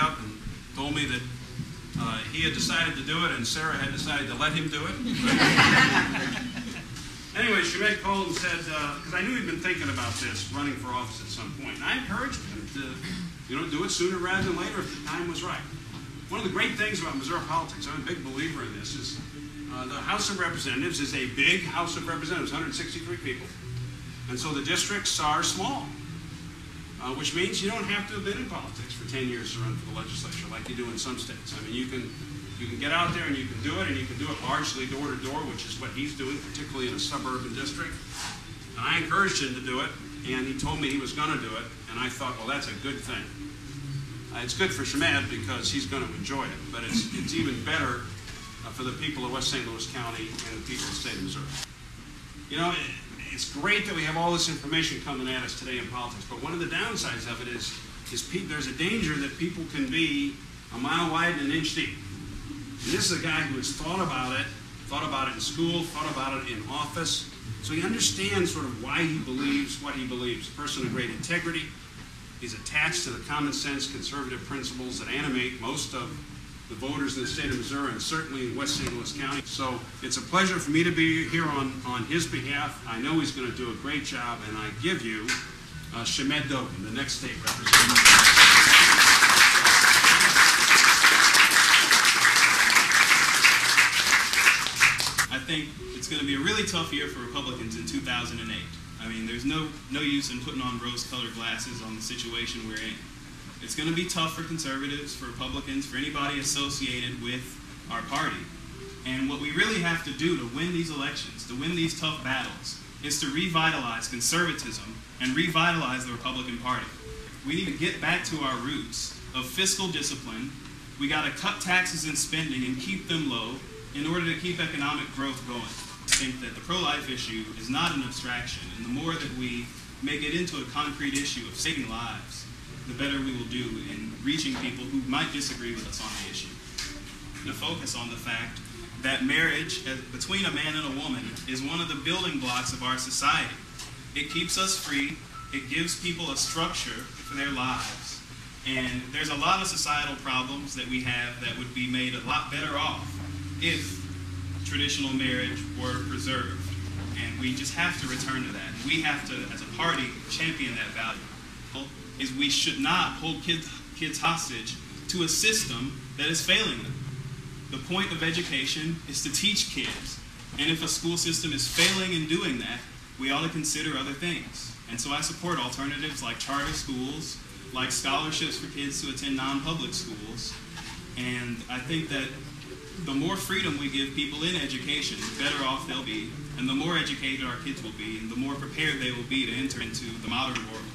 up and told me that he had decided to do it and Sarah had decided to let him do it. Anyway, Shemed called and said, because I knew he'd been thinking about this, running for office at some point, and I encouraged him to do it sooner rather than later if the time was right. One of the great things about Missouri politics, I'm a big believer in this, is the House of Representatives is a big House of Representatives, 163 people. And so the districts are small, which means you don't have to have been in politics for 10 years to run for the legislature like you do in some states. I mean, you can get out there and you can do it, and you can do it largely door to door, which is what he's doing, particularly in a suburban district. And I encouraged him to do it, and he told me he was going to do it, and I thought, well, that's a good thing. It's good for Shemed because he's going to enjoy it, but it's even better for the people of West St. Louis County and the people of the state of Missouri. You know, it's great that we have all this information coming at us today in politics, but one of the downsides of it is there's a danger that people can be a mile wide and an inch deep. And this is a guy who has thought about it in school, thought about it in office, so he understands sort of why he believes what he believes. A person of great integrity. He's attached to the common sense conservative principles that animate most of the voters in the state of Missouri and certainly in West St. Louis County. So it's a pleasure for me to be here on his behalf. I know he's going to do a great job, and I give you Shemed Dogan, the next state representative. I think it's going to be a really tough year for Republicans in 2008. I mean, there's no use in putting on rose-colored glasses on the situation we're in. It's going to be tough for conservatives, for Republicans, for anybody associated with our party. And what we really have to do to win these elections, to win these tough battles, is to revitalize conservatism and revitalize the Republican Party. We need to get back to our roots of fiscal discipline. We got to cut taxes and spending and keep them low in order to keep economic growth going. I think that the pro-life issue is not an abstraction, and the more that we make it into a concrete issue of saving lives, the better we will do in reaching people who might disagree with us on the issue. To focus on the fact that marriage between a man and a woman is one of the building blocks of our society. It keeps us free, it gives people a structure for their lives, and there's a lot of societal problems that we have that would be made a lot better off if traditional marriage were preserved, and we just have to return to that. We have to, as a party, champion that value. Is we should not hold kids hostage to a system that is failing them. The point of education is to teach kids, and if a school system is failing in doing that, we ought to consider other things. And so I support alternatives like charter schools, like scholarships for kids to attend non-public schools, and I think that the more freedom we give people in education, the better off they'll be, and the more educated our kids will be, and the more prepared they will be to enter into the modern world.